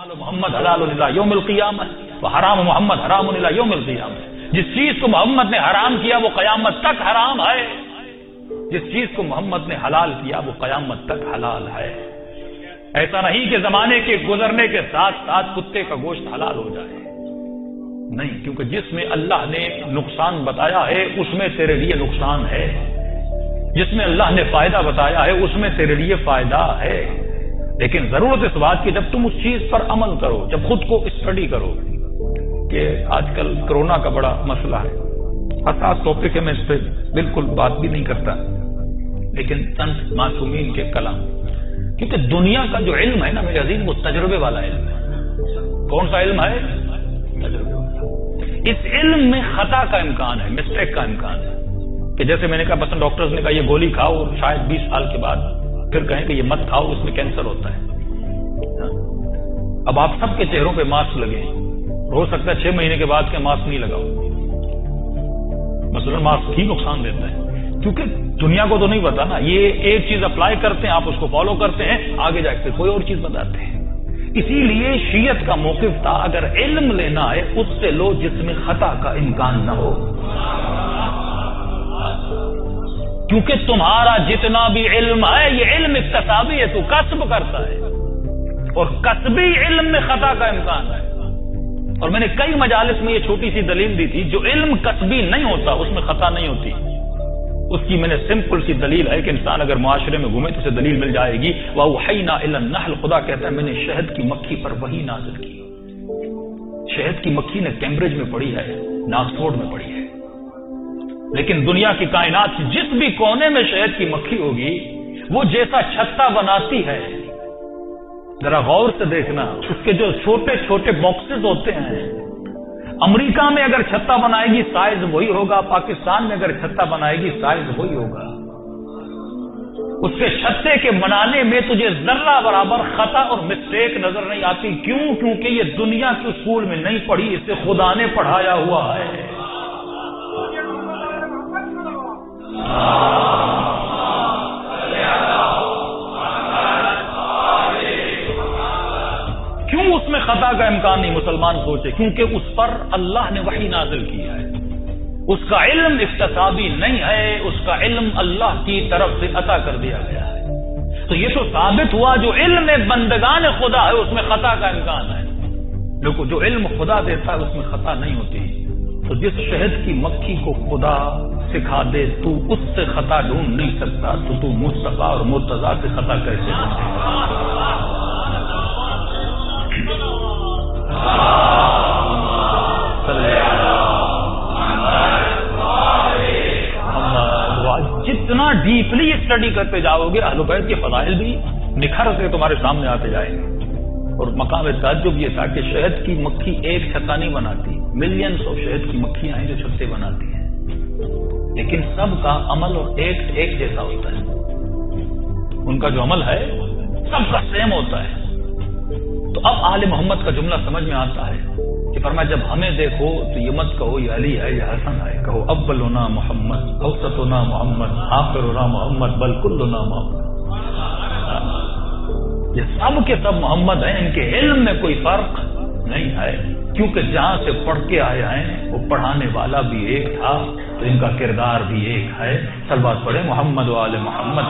محمد حلال الی یوم القیامہ وحرام محمد حرام الی یوم القیامہ. جس چیز کو محمد نے حرام کیا وہ قیامت تک حرام ہے، جس چیز کو محمد نے حلال کیا وہ قیامت تک حلال ہے. ایسا نہیں کہ زمانے کے گزرنے کے ساتھ ساتھ کتے کا گوشت حلال ہو جائے، نہیں، کیونکہ جس میں اللہ نے نقصان بتایا ہے اس میں تیرے لیے نقصان ہے، جس میں اللہ نے فائدہ بتایا ہے اس میں تیرے لیے فائدہ ہے. لیکن ضرورت اس بات کی جب تم اس چیز پر عمل کرو، جب خود کو اسٹڈی کرو کہ آج کل کرونا کا بڑا مسئلہ ہے، حساس ٹاپک ہے، میں اس پہ بالکل بات بھی نہیں کرتا، لیکن چند معصومین کے کلام، کیونکہ دنیا کا جو علم ہے نا میرے عزیز وہ تجربے والا علم ہے. کون سا علم ہے؟ تجربے والا. اس علم میں خطا کا امکان ہے، مسٹیک کا امکان ہے، کہ جیسے میں نے کہا مثلا ڈاکٹرز نے کہا یہ گولی کھاؤ اور شاید 20 سال کے بعد پھر کہیں کہ یہ مت کھاؤ اس میں کینسر ہوتا ہے. اب آپ سب کے چہروں پہ ماسک لگے، ہو سکتا ہے 6 مہینے کے بعد کے ماسک نہیں لگاؤ، مثلا ماسک ہی نقصان دیتا ہے، کیونکہ دنیا کو تو نہیں پتا نا. یہ ایک چیز اپلائی کرتے ہیں، آپ اس کو فالو کرتے ہیں، آگے جا کے کوئی اور چیز بتاتے ہیں. اسی لیے شیعت کا موقف تھا اگر علم لینا ہے اس سے لو جس میں خطا کا امکان نہ ہو، کیونکہ تمہارا جتنا بھی علم ہے یہ علم اکتسابی ہے، تو کسب کرتا ہے، اور کسبی علم میں خطا کا امکان ہے. اور میں نے کئی مجالس میں یہ چھوٹی سی دلیل دی تھی، جو علم کسبی نہیں ہوتا اس میں خطا نہیں ہوتی. اس کی میں نے سمپل سی دلیل ہے کہ انسان اگر معاشرے میں گھومے تو اسے دلیل مل جائے گی. وَأَوْحَيْنَا إِلَى النَّحْلِ، خدا کہتا ہے میں نے شہد کی مکھی پر وحی نازل کی. شہد کی مکھی نے کیمبرج میں پڑھی ہے، ناکسفورڈ میں پڑھی ہے، لیکن دنیا کی کائنات جس بھی کونے میں شہد کی مکھی ہوگی وہ جیسا چھتا بناتی ہے، ذرا غور سے دیکھنا، اس کے جو چھوٹے چھوٹے باکسز ہوتے ہیں، امریکہ میں اگر چھتا بنائے گی سائز وہی ہوگا، پاکستان میں اگر چھتا بنائے گی سائز وہی ہوگا. اس کے چھتے کے بنانے میں تجھے ذرہ برابر خطا اور مسٹیک نظر نہیں آتی. کیوں؟ کیونکہ یہ دنیا کے اسکول میں نہیں پڑھی، اسے خدا نے پڑھایا ہوا ہے. کیوں اس میں خطا کا امکان نہیں؟ مسلمان سوچے، کیونکہ اس پر اللہ نے وحی نازل کیا ہے. اس کا علم اکتسابی نہیں ہے، اس کا علم اللہ کی طرف سے عطا کر دیا گیا ہے. تو یہ تو ثابت ہوا جو علم بندگان خدا ہے اس میں خطا کا امکان ہے، لیکن جو علم خدا دیتا ہے اس میں خطا نہیں ہوتی. تو جس شہد کی مکھی کو خدا سکھا دے تو اس سے خطا ڈھونڈ نہیں سکتا، تو مصطفیٰ اور مرتضیٰ سے خطا کیسے ڈھونڈے گا؟ جتنا ڈیپلی اسٹڈی کرتے جاؤ گے اہل بیت کے فضائل بھی نکھر سے تمہارے سامنے آتے جائیں گے. اور مقام تعجب یہ تھا کہ شہد کی مکھی ایک چھتا نہیں بناتی، ملینز آف شہد کی مکھیاں ہیں جو چھتے بناتی ہیں، لیکن سب کا عمل اور ایک جیسا ہوتا ہے. ان کا جو عمل ہے سب کا سیم ہوتا ہے. تو اب آل محمد کا جملہ سمجھ میں آتا ہے کہ فرمایا جب ہمیں دیکھو تو یہ مت کہو یہ علی ہے یہ حسن ہے، کہو اولنا محمد، اوسطنا محمد، آخرنا محمد، بل کلنا محمد. یہ سب کے سب محمد ہیں، ان کے علم میں کوئی فرق نہیں ہے، کیونکہ جہاں سے پڑھ کے آئے ہیں وہ پڑھانے والا بھی ایک تھا، تو ان کا کردار بھی ایک ہے. صلوات پڑھے محمد و آل محمد.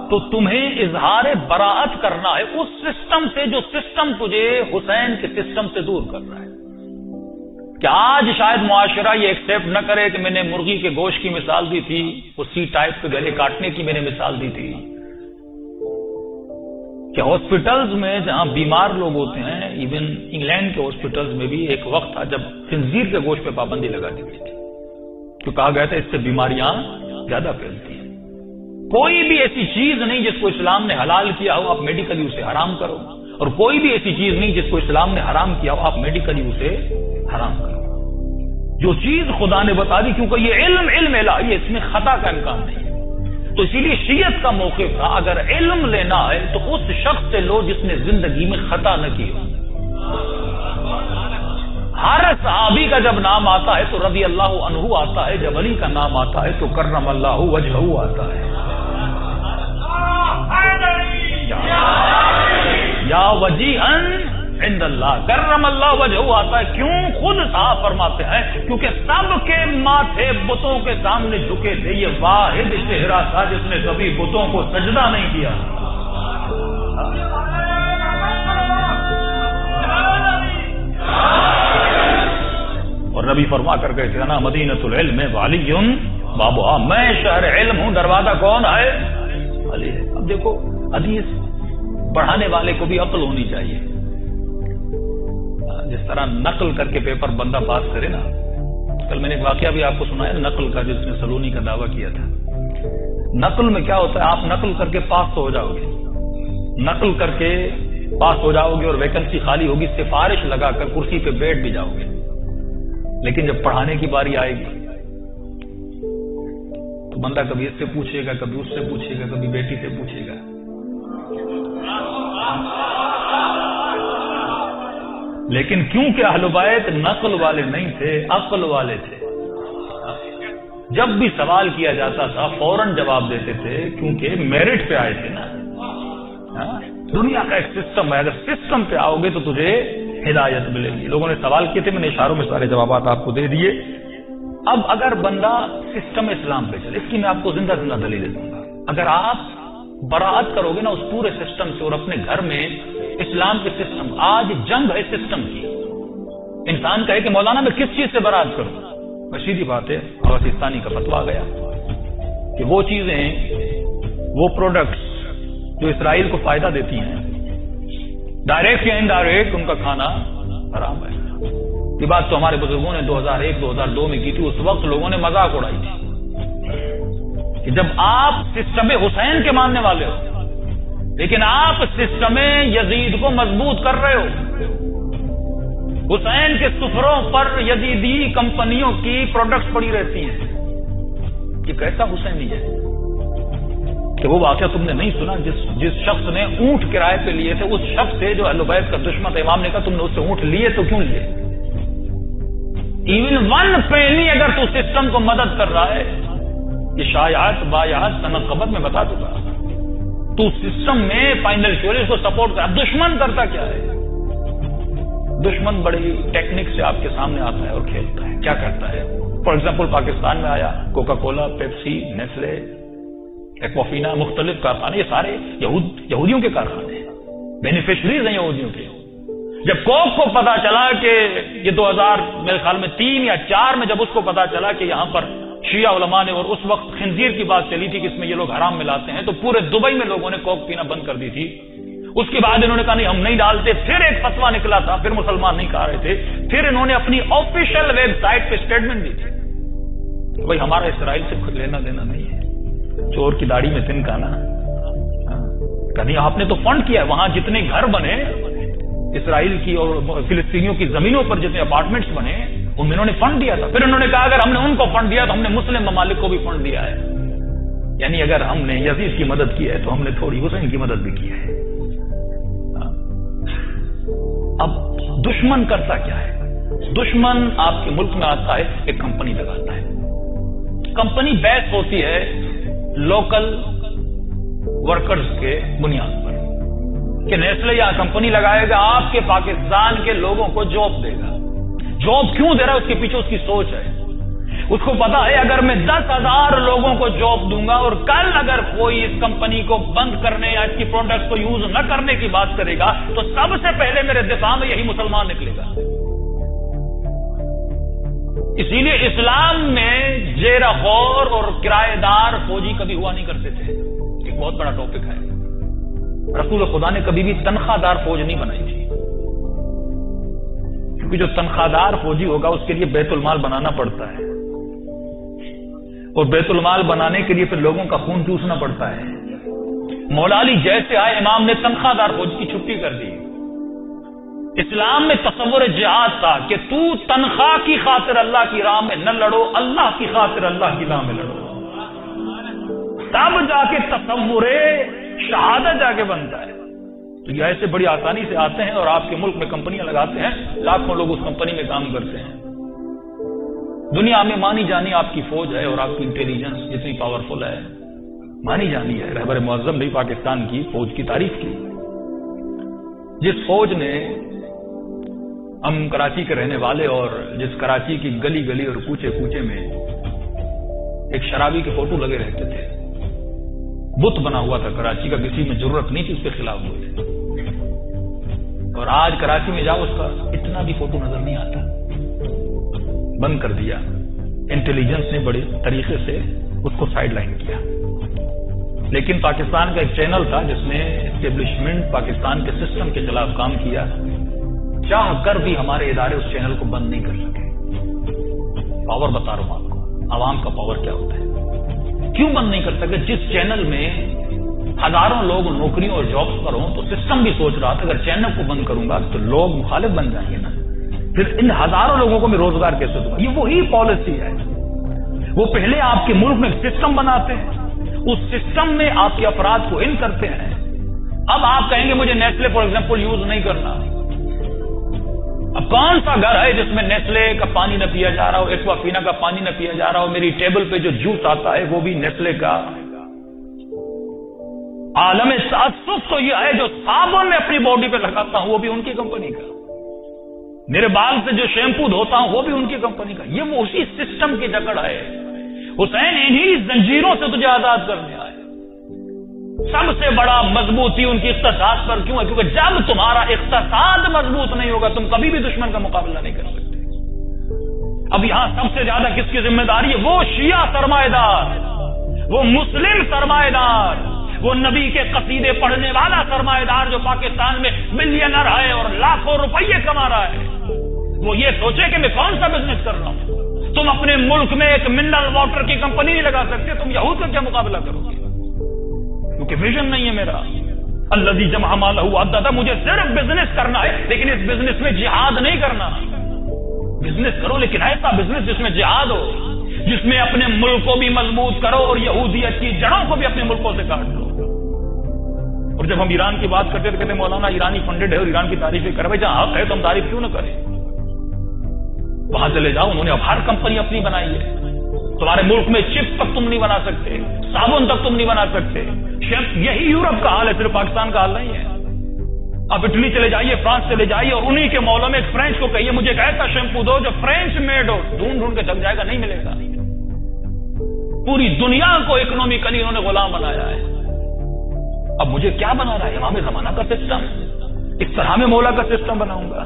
تو تمہیں اظہار براءت کرنا ہے اس سسٹم سے جو سسٹم تجھے حسین کے سسٹم سے دور کر رہا ہے. کہ آج شاید معاشرہ یہ ایکسپٹ نہ کرے کہ میں نے مرغی کے گوشت کی مثال دی تھی، وہ سی ٹائپ کے گلے کاٹنے کی میں نے مثال دی تھی، کہ ہاسپٹلز میں جہاں بیمار لوگ ہوتے ہیں، ایون انگلینڈ کے ہاسپٹلز میں بھی ایک وقت تھا جب خنزیر کے گوشت پہ پابندی لگا دی گئی تھی، تو کہا گیا تھا اس سے بیماریاں زیادہ پھیلتی ہیں. کوئی بھی ایسی چیز نہیں جس کو اسلام نے حلال کیا ہو آپ میڈیکلی اسے حرام کرو، اور کوئی بھی ایسی چیز نہیں جس کو اسلام نے حرام کیا ہو آپ میڈیکلی اسے حرام کرو. جو چیز خدا نے بتا دی، کیونکہ یہ علم الہی ہے، اس میں خطا کا امکان نہیں ہے. تو اسی لیے شیعت کا موقف تھا اگر علم لینا ہے تو اس شخص سے لو جس نے زندگی میں خطا نہ کی ہو. ہر صحابی کا جب نام آتا ہے تو رضی اللہ عنہ آتا ہے، جب علی کا نام آتا ہے تو کرم اللہ وجہہ آتا ہے. یا وجیہن عند اللہ، کرم اللہ وجہہ آتا ہے. کیوں؟ خود صاحب فرماتے ہیں کیونکہ سب کے ماتھے بتوں کے سامنے جھکے تھے، یہ واحد چہرہ تھا جس نے کبھی بتوں کو سجدہ نہیں کیا. اور نبی فرما کر گئے تھے انا مدینۃ العلم وعلی بابھا، میں شہر علم ہوں، دروازہ کون ہے؟ علی ہے. اب دیکھو حدیث پڑھانے والے کو بھی عقل ہونی چاہیے. جس طرح نقل کر کے پیپر بندہ پاس کرے نا، کل میں نے ایک واقعہ بھی آپ کو سنایا نقل کا، جس نے سلونی کا دعویٰ کیا تھا. نقل میں کیا ہوتا ہے، آپ نقل کر کے پاس تو ہو جاؤ گے، نقل کر کے پاس ہو جاؤ گے اور ویکنسی خالی ہوگی، سفارش لگا کر کرسی پہ بیٹھ بھی جاؤ گے. لیکن جب پڑھانے کی باری آئے گی تو بندہ کبھی اس سے پوچھے گا، کبھی اس سے پوچھے گا، کبھی بیٹی سے پوچھے گا. لیکن کیونکہ اہل بیت نقل والے نہیں تھے، عقل والے تھے، جب بھی سوال کیا جاتا تھا فوراً جواب دیتے تھے، کیونکہ میرٹ پہ آئے تھے نا. دنیا کا ایک سسٹم ہے، اگر سسٹم پہ آؤ گے تو تجھے ہدایت ملے گی. لوگوں نے سوال کیے تھے، میں نے اشاروں میں سارے جوابات آپ کو دے دیے. اب اگر بندہ سسٹم اسلام پہ چلے، اس کی میں آپ کو زندہ زندہ دلیل دوں گا. اگر آپ براعت کرو گے نا اس پورے سسٹم سے اور اپنے گھر میں اسلام کے سسٹم، آج جنگ ہے سسٹم کی. انسان کہے کہ مولانا میں کس چیز سے برات کروں؟ سیدھی بات ہے، پاکستانی کا فتویٰ آ گیا کہ وہ چیزیں، وہ پروڈکٹس جو اسرائیل کو فائدہ دیتی ہیں، ڈائریکٹ یا انڈائریکٹ، ان کا کھانا حرام ہے. یہ بات تو ہمارے بزرگوں نے 2001 2002 میں کی تھی. اس وقت لوگوں نے مذاق اڑائی تھی کہ جب آپ سسٹم حسین کے ماننے والے ہو لیکن آپ سسٹم یزید کو مضبوط کر رہے ہو. حسین کے سفروں پر یزیدی کمپنیوں کی پروڈکٹس پڑی رہتی ہیں. یہ کیسا حسینی ہے کہ وہ واقعہ تم نے نہیں سنا جس شخص نے اونٹ کرائے پہ لیے تھے، اس شخص سے جو اہل بیت کا دشمن تھا، امام نے کہا تم نے اس سے اونٹ لیے تو کیوں لیے؟ ایون ون پینی اگر تو سسٹم کو مدد کر رہا ہے، یہ شایعات بایعات سند خبر میں بتا چکا، تو سسٹم میں فائنینشیلی اس کو سپورٹ کر. اب دشمن کرتا کیا ہے؟ دشمن بڑی ٹیکنک سے آپ کے سامنے آتا ہے اور کھیلتا ہے. کیا کرتا ہے؟ فار ایگزامپل پاکستان میں آیا Coca Cola, Pepsi, Nestle, Aquafina, مختلف کارخانے، یہ سارے یہودیوں کے کارخانے ہیں، بینیفیشریز ہیں یہودیوں کے. جب کوک کو پتا چلا کہ یہ 2000 میرے خیال میں 3 یا 4 میں جب اس کو پتا چلا کہ یہاں پر شیعہ علماء نے، اور اس وقت خنزیر کی بات چلی تھی کہ اس میں یہ لوگ حرام ملاتے ہیں، تو پورے دبئی میں لوگوں نے کوک پینا بند کر دی تھی. اس کے بعد انہوں نے کہا نہیں ہم نہیں ڈالتے. پھر ایک فتویٰ نکلا تھا، پھر مسلمان نہیں کہہ رہے تھے. پھر انہوں نے اپنی آفیشیل ویب سائٹ پہ اسٹیٹمنٹ دی تھی بھائی ہمارا اسرائیل سے کچھ لینا دینا نہیں ہے. چور کی داڑھی میں تنکا نا. کہیں آپ نے تو فنڈ کیا ہے، وہاں جتنے گھر بنے اسرائیل کی اور فلسطینیوں کی زمینوں پر جتنے اپارٹمنٹس بنے ان میں انہوں نے فنڈ دیا تھا. پھر انہوں نے کہا اگر ہم نے ان کو فنڈ دیا تو ہم نے مسلم ممالک کو بھی فنڈ دیا ہے. یعنی اگر ہم نے یزید کی مدد کی ہے تو ہم نے تھوڑی حسین کی مدد بھی کی ہے. اب دشمن کرتا کیا ہے؟ دشمن آپ کے ملک میں آتا ہے، ایک کمپنی لگاتا ہے. کمپنی بیس ہوتی ہے لوکل ورکرز کے بنیاد پر کہ نیسلے یا کمپنی لگائے گا، آپ کے پاکستان کے لوگوں کو جاب دے گا. جاب کیوں دے رہا ہے؟ اس کے پیچھے اس کی سوچ ہے. اس کو پتا ہے اگر میں 10,000 لوگوں کو جاب دوں گا اور کل اگر کوئی اس کمپنی کو بند کرنے یا اس کی پروڈکٹ کو یوز نہ کرنے کی بات کرے گا تو سب سے پہلے میرے دفاع میں یہی مسلمان نکلے گا. اسی لیے اسلام میں زیرہ خور اور کرایہ دار فوجی کبھی ہوا نہیں کرتے تھے. ایک بہت بڑا ٹاپک ہے. رسول خدا نے کبھی بھی تنخواہ دار فوج نہیں بنائی تھی، کیونکہ جو تنخواہ دار فوجی ہوگا اس کے لیے بیت المال بنانا پڑتا ہے، اور بیت المال بنانے کے لیے پھر لوگوں کا خون چوسنا پڑتا ہے. مولا علی جیسے آئے امام نے تنخواہ دار فوج کی چھٹی کر دی. اسلام میں تصور جہاد تھا کہ تو تنخواہ کی خاطر اللہ کی راہ میں نہ لڑو، اللہ کی خاطر اللہ کی راہ میں لڑو. تب جا کے تصور شہادت جا کے بنتا ہے. تو یہ ایسے بڑی آسانی سے آتے ہیں اور آپ کے ملک میں کمپنیاں لگاتے ہیں، لاکھوں لوگ اس کمپنی میں کام کرتے ہیں. دنیا میں مانی جانی آپ کی فوج ہے اور آپ کی انٹیلیجنس جتنی پاورفل ہے، مانی جانی ہے. رہبر معظم نے پاکستان کی فوج کی تعریف کی. جس فوج نے، ہم کراچی کے رہنے والے اور جس کراچی کی گلی گلی اور کوچے کوچے میں ایک شرابی کے فوٹو لگے رہتے تھے، بت بنا ہوا تھا کراچی کا، کسی میں ضرورت نہیں تھی اس کے خلاف ہوئے. اور آج کراچی میں جاؤ اس کا اتنا بھی فوٹو نظر نہیں آتا، بند کر دیا. انٹیلیجنس نے بڑے طریقے سے اس کو سائڈ لائن کیا. لیکن پاکستان کا ایک چینل تھا جس نے اسٹیبلشمنٹ پاکستان کے سسٹم کے خلاف کام کیا، چاہ کر بھی ہمارے ادارے اس چینل کو بند نہیں کر سکے. پاور بتا رہا ہوں آپ کو، عوام کا پاور کیا ہوتا ہے. کیوں بند نہیں کر سکے؟ جس چینل میں ہزاروں لوگ نوکریوں اور جابس پر ہوں تو سسٹم بھی سوچ رہا تھا اگر چینل کو بند کروں گا تو لوگ مخالف بن جائیں گے نا، پھر ان ہزاروں لوگوں کو میں روزگار کیسے دوں گا. یہ وہی پالیسی ہے. وہ پہلے آپ کے ملک میں سسٹم بناتے ہیں، اس سسٹم میں آپ کے افراد کو ان کرتے ہیں. اب آپ کہیں گے مجھے نیسلے فار ایگزامپل یوز نہیں کرنا. اب کون سا گھر ہے جس میں نیسلے کا پانی نہ پیا جا رہا ہو، ایکوافینا کا پانی نہ پیا جا رہا ہو، میری ٹیبل پہ جو جوس آتا ہے وہ بھی نیسلے کا. عالم تعصب تو یہ ہے جو صابن میں اپنی باڈی پہ لگاتا ہوں وہ بھی ان کی کمپنی کا، میرے بال سے جو شیمپو دھوتا ہوں وہ بھی ان کی کمپنی کا. یہ وہ اسی سسٹم کی جکڑ ہے. حسین انہی زنجیروں سے تجھے آزاد کرنے آئے. سب سے بڑا مضبوطی ان کی اقتصاد پر کیوں ہے؟ کیونکہ جب تمہارا اقتصاد مضبوط نہیں ہوگا تم کبھی بھی دشمن کا مقابلہ نہیں کر سکتے. اب یہاں سب سے زیادہ کس کی ذمہ داری ہے؟ وہ شیعہ سرمایہ دار، وہ مسلم سرمایہ دار، وہ نبی کے قصیدے پڑھنے والا سرمایہ دار جو پاکستان میں ملینر ہے اور لاکھوں روپیے کما رہا ہے. وہ یہ سوچے کہ میں کون سا بزنس کر رہا ہوں. تم اپنے ملک میں ایک منرل واٹر کی کمپنی نہیں لگا سکتے، تم یہود کا کیا مقابلہ کرو گے؟ کیونکہ ویژن نہیں ہے میرا. الذی جمع مالہ وعددہ، مجھے صرف بزنس کرنا ہے لیکن اس بزنس میں جہاد نہیں کرنا. بزنس کرو لیکن ایسا بزنس جس میں جہاد ہو، جس میں اپنے ملک کو بھی مضبوط کرو اور یہودیت کی جڑوں کو بھی اپنے ملکوں سے کاٹ لو. اور جب ہم ایران کی بات کرتے تو کہتے ہیں مولانا ایرانی فنڈڈ ہے اور ایران کی تعریفیں کر رہے. جہاں حق ہے تو ہم تعریف کیوں نہ کریں؟ وہاں چلے جاؤ، انہوں نے اب ہر کمپنی اپنی بنائی ہے. تمہارے ملک میں چپس تک تم نہیں بنا سکتے، صابن تک تم نہیں بنا سکتے. یہی یورپ کا حال ہے، صرف پاکستان کا حال نہیں ہے. اب اٹلی چلے جائیے، فرانس چلے جائیے اور انہی کے مالوں میں ایک فرینچ کو کہیے مجھے ایک ایسا شیمپو دو جو فرینچ میڈ ہو، ڈھونڈ ڈھونڈ کے تھک جائے گا، نہیں ملے گا. پوری دنیا کو اکنومیکلی انہوں نے غلام بنایا ہے. اب مجھے کیا بنا رہا ہے؟ امام زمانہ کا سسٹم. اس طرح میں مولا کا سسٹم بناؤں گا.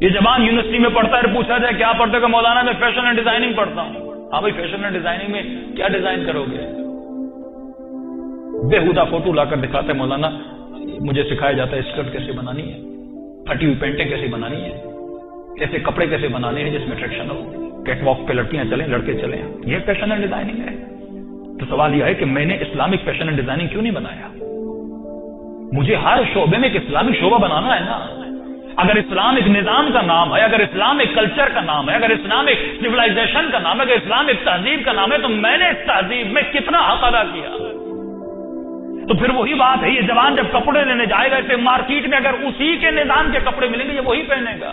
یہ جوان یونیورسٹی میں پڑھتا ہے، پوچھا جائے کیا پڑھتے کہ مولانا میں فیشن اینڈ ڈیزائننگ پڑھتا ہوں. ہاں بھائی، فیشن اینڈ ڈیزائننگ میں کیا ڈیزائن کرو گے؟ بےہودہ فوٹو لا کر دکھاتے ہیں مولانا مجھے سکھایا جاتا ہے اسکرٹ کیسے بنانی ہے، پھٹی ہوئی پینٹیں کیسے بنانی ہے، ایسے کپڑے کیسے بنانے ہیں جس میں اٹریکشن ہو، کیٹ واک پہ لڑکیاں چلیں لڑکے چلیں. یہ فیشن اینڈ ڈیزائننگ ہے. تو سوال یہ ہے کہ میں نے اسلامک فیشن اینڈ ڈیزائننگ کیوں نہیں بنایا؟ مجھے ہر شعبے میں ایک اسلامک شعبہ بنانا ہے نا. اگر اسلام ایک نظام کا نام ہے، اگر اسلام ایک کلچر کا نام ہے، اگر اسلام ایک سیولائزیشن کا نام ہے، اگر اسلام ایک تہذیب کا نام ہے تو میں نے اس تہذیب میں کتنا حق ادا کیا. تو پھر وہی بات ہے، یہ جوان جب کپڑے لینے جائے گا اسے مارکیٹ میں اگر اسی کے نظام کے کپڑے ملیں گے یہ وہی پہنے گا.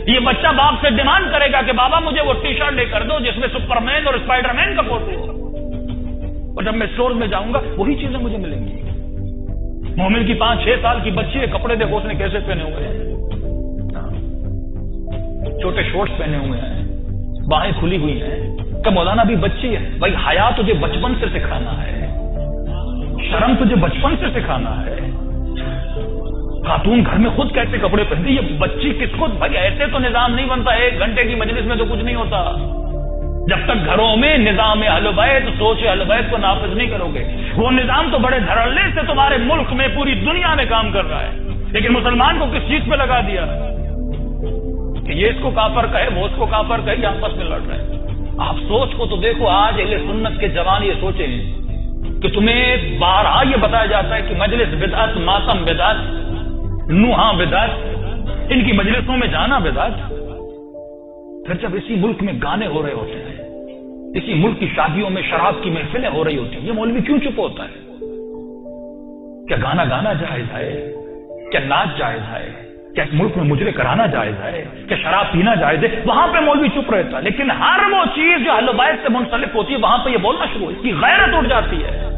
یہ بچہ باپ سے ڈیمانڈ کرے گا کہ بابا مجھے وہ ٹی شرٹ لے کر دو جس میں سپر مین اور اسپائڈر مین کا فوٹو ہو. اور جب میں اسٹور میں جاؤں گا وہی چیزیں مجھے ملیں گی. مومن کی 5-6 سال کی بچی ہے، کپڑے دیکھو اس نے کیسے پہنے ہوئے ہیں، چھوٹے شورٹس پہنے ہوئے ہیں، باہیں کھلی ہوئی ہیں. کہ مولانا بھی بچی ہے. بھائی حیا تجھے بچپن سے سکھانا ہے، شرم تجھے بچپن سے سکھانا ہے. خاتون گھر میں خود کیسے کپڑے پہنتی، یہ بچی کس کو؟ بھائی ایسے تو نظام نہیں بنتا. 1 گھنٹے کی مجلس میں تو کچھ نہیں ہوتا. جب تک گھروں میں نظام اہل بیت، سوچ اہل بیت کو نافذ نہیں کرو گے. وہ نظام تو بڑے دھڑلے سے تمہارے ملک میں پوری دنیا میں کام کر رہا ہے، لیکن مسلمان کو کس چیز پہ لگا دیا کہ یہ اس کو کافر کہے، وہ اس کو کافر کہے، یہ آپس میں لڑ رہے ہیں. آپ سوچ کو تو دیکھو. آج اہل سنت کے جوان یہ سوچیں کہ تمہیں بارہا یہ بتایا جاتا ہے کہ مجلس بدعت، ماتم بدعت، نوحہ بدعت، ان کی مجلسوں میں جانا بدعت. پھر جب اسی ملک میں گانے ہو رہے ہوتے ہیں، اسی ملک کی شادیوں میں شراب کی محفلیں ہو رہی ہوتی ہیں، یہ مولوی کیوں چپ ہوتا ہے؟ کیا گانا گانا جائز ہے؟ کیا ناچ جائز ہے؟ کیا ملک میں مجرے کرانا جائز ہے؟ کیا شراب پینا جائز ہے؟ وہاں پہ مولوی چپ رہتا، لیکن ہر وہ چیز جو اہل بیت سے منسلک ہوتی ہے وہاں پہ یہ بولنا شروع، اس کی غیرت اٹھ جاتی ہے.